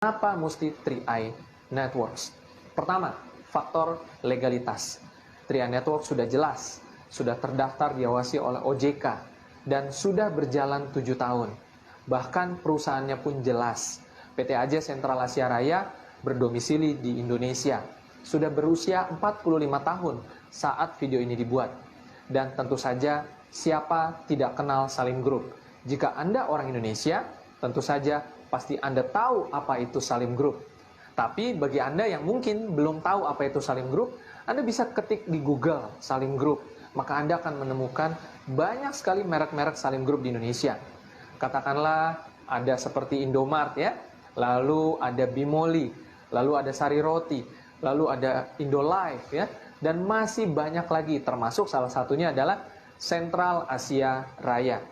Kenapa mesti 3i Networks? Pertama, faktor legalitas. 3i Networks sudah jelas, sudah terdaftar diawasi oleh OJK, dan sudah berjalan 7 tahun. Bahkan perusahaannya pun jelas. PT AJ Sentral Asia Raya berdomisili di Indonesia. Sudah berusia 45 tahun saat video ini dibuat. Dan tentu saja, siapa tidak kenal Salim Group? Jika Anda orang Indonesia, tentu saja pasti Anda tahu apa itu Salim Group. Tapi bagi Anda yang mungkin belum tahu apa itu Salim Group, Anda bisa ketik di Google Salim Group. Maka Anda akan menemukan banyak sekali merek-merek Salim Group di Indonesia. Katakanlah ada seperti Indomart ya, lalu ada Bimoli, lalu ada Sari Roti, lalu ada Indolife ya, dan masih banyak lagi, termasuk salah satunya adalah Sentral Asia Raya.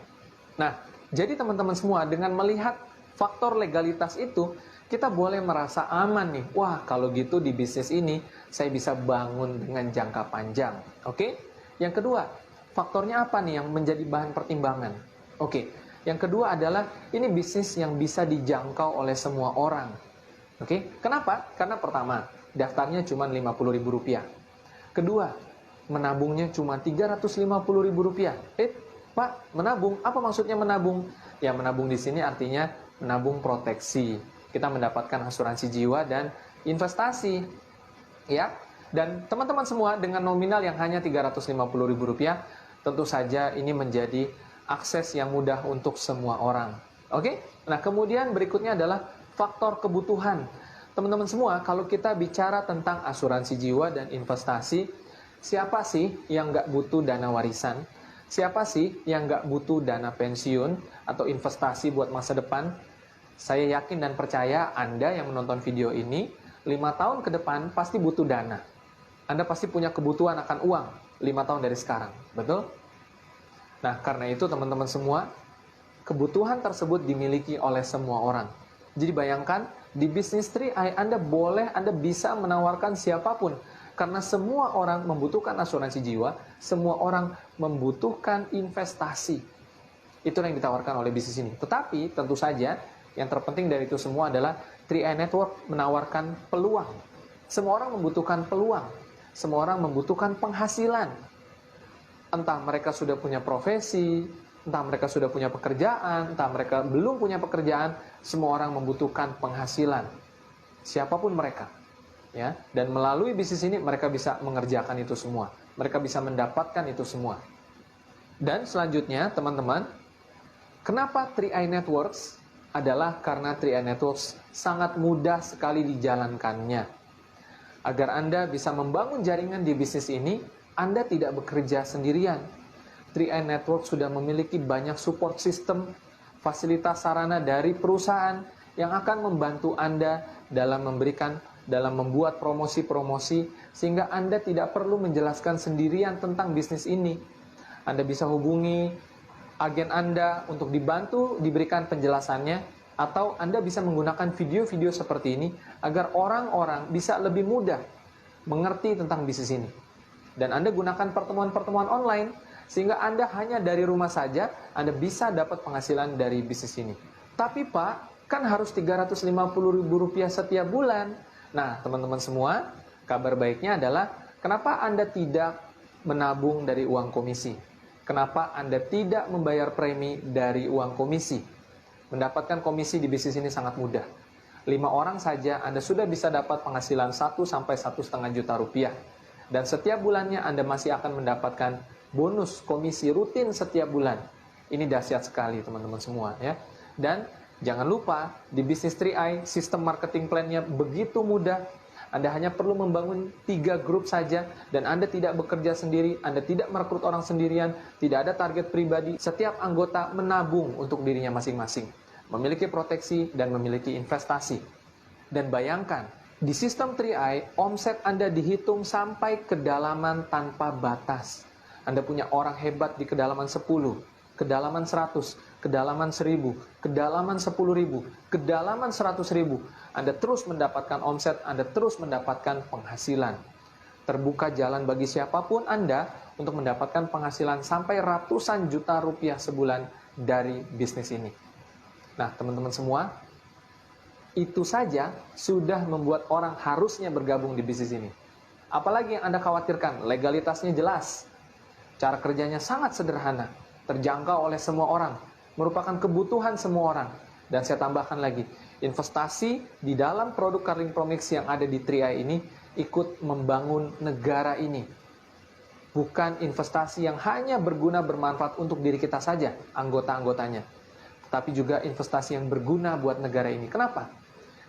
Nah, jadi teman-teman semua, dengan melihat faktor legalitas itu, kita boleh merasa aman nih. Wah, kalau gitu di bisnis ini saya bisa bangun dengan jangka panjang. Oke? Yang kedua, faktornya apa nih yang menjadi bahan pertimbangan? Oke, yang kedua adalah ini bisnis yang bisa dijangkau oleh semua orang. Oke? Kenapa? Karena pertama, daftarnya cuma Rp50.000. Kedua, menabungnya cuma Rp350.000. Pak, menabung, apa maksudnya menabung? Ya, menabung di sini artinya menabung proteksi. Kita mendapatkan asuransi jiwa dan investasi. Ya. Dan teman-teman semua, dengan nominal yang hanya Rp350.000, tentu saja ini menjadi akses yang mudah untuk semua orang. Oke? Nah, kemudian berikutnya adalah faktor kebutuhan. Teman-teman semua, kalau kita bicara tentang asuransi jiwa dan investasi, siapa sih yang nggak butuh dana warisan? Siapa sih yang nggak butuh dana pensiun atau investasi buat masa depan? Saya yakin dan percaya Anda yang menonton video ini, 5 tahun ke depan pasti butuh dana. Anda pasti punya kebutuhan akan uang 5 tahun dari sekarang, betul? Nah, karena itu teman-teman semua, kebutuhan tersebut dimiliki oleh semua orang. Jadi bayangkan, di bisnis 3i Anda bisa menawarkan siapapun. Karena semua orang membutuhkan asuransi jiwa, semua orang membutuhkan investasi. Itulah yang ditawarkan oleh bisnis ini. Tetapi tentu saja, yang terpenting dari itu semua adalah 3i Network menawarkan peluang. Semua orang membutuhkan peluang. Semua orang membutuhkan penghasilan. Entah mereka sudah punya profesi, entah mereka sudah punya pekerjaan, entah mereka belum punya pekerjaan, semua orang membutuhkan penghasilan. Siapapun mereka. Ya, dan melalui bisnis ini mereka bisa mengerjakan itu semua. Mereka bisa mendapatkan itu semua. Dan selanjutnya, teman-teman, kenapa 3i Networks? Adalah karena 3i Networks sangat mudah sekali dijalankannya. Agar Anda bisa membangun jaringan di bisnis ini, Anda tidak bekerja sendirian. 3i Networks sudah memiliki banyak support system, fasilitas sarana dari perusahaan yang akan membantu Anda dalam membuat promosi-promosi, sehingga Anda tidak perlu menjelaskan sendirian tentang bisnis ini. Anda bisa hubungi agen Anda untuk dibantu diberikan penjelasannya, atau Anda bisa menggunakan video-video seperti ini agar orang-orang bisa lebih mudah mengerti tentang bisnis ini. Dan Anda gunakan pertemuan-pertemuan online sehingga Anda hanya dari rumah saja Anda bisa dapat penghasilan dari bisnis ini. Tapi Pak, kan harus Rp350.000 setiap bulan. Nah, teman-teman semua, kabar baiknya adalah kenapa Anda tidak menabung dari uang komisi? Kenapa Anda tidak membayar premi dari uang komisi? Mendapatkan komisi di bisnis ini sangat mudah. 5 orang saja Anda sudah bisa dapat penghasilan 1 sampai 1,5 juta rupiah. Dan setiap bulannya Anda masih akan mendapatkan bonus komisi rutin setiap bulan. Ini dahsyat sekali teman-teman semua ya. Dan jangan lupa di bisnis 3i sistem marketing plan-nya begitu mudah. Anda hanya perlu membangun 3 grup saja dan Anda tidak bekerja sendiri, Anda tidak merekrut orang sendirian, tidak ada target pribadi. Setiap anggota menabung untuk dirinya masing-masing, memiliki proteksi dan memiliki investasi. Dan bayangkan, di sistem 3i, omset Anda dihitung sampai kedalaman tanpa batas. Anda punya orang hebat di kedalaman 10, kedalaman 100, kedalaman 1000, kedalaman 10.000, kedalaman 100.000. Anda terus mendapatkan omset, Anda terus mendapatkan penghasilan. Terbuka jalan bagi siapapun Anda untuk mendapatkan penghasilan sampai ratusan juta rupiah sebulan dari bisnis ini. Nah, teman-teman semua, Itu saja sudah membuat orang harusnya bergabung di bisnis ini. Apalagi yang Anda khawatirkan, legalitasnya jelas, cara kerjanya sangat sederhana, terjangkau oleh semua orang, merupakan kebutuhan semua orang. Dan saya tambahkan lagi, investasi di dalam produk Carling Promix yang ada di 3i ini ikut membangun negara ini. Bukan investasi yang hanya berguna bermanfaat untuk diri kita saja, anggota-anggotanya, tapi juga investasi yang berguna buat negara ini. Kenapa?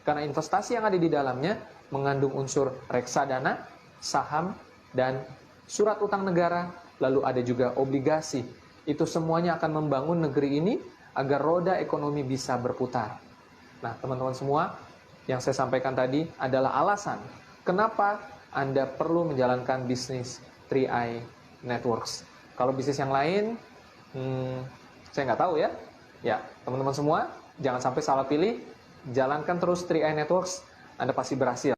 Karena investasi yang ada di dalamnya mengandung unsur reksadana, saham, dan surat utang negara, lalu ada juga obligasi. Itu semuanya akan membangun negeri ini agar roda ekonomi bisa berputar. Nah, teman-teman semua, yang saya sampaikan tadi adalah alasan kenapa Anda perlu menjalankan bisnis 3i Networks. Kalau bisnis yang lain, saya nggak tahu ya. Ya, teman-teman semua, jangan sampai salah pilih. Jalankan terus 3i Networks, Anda pasti berhasil.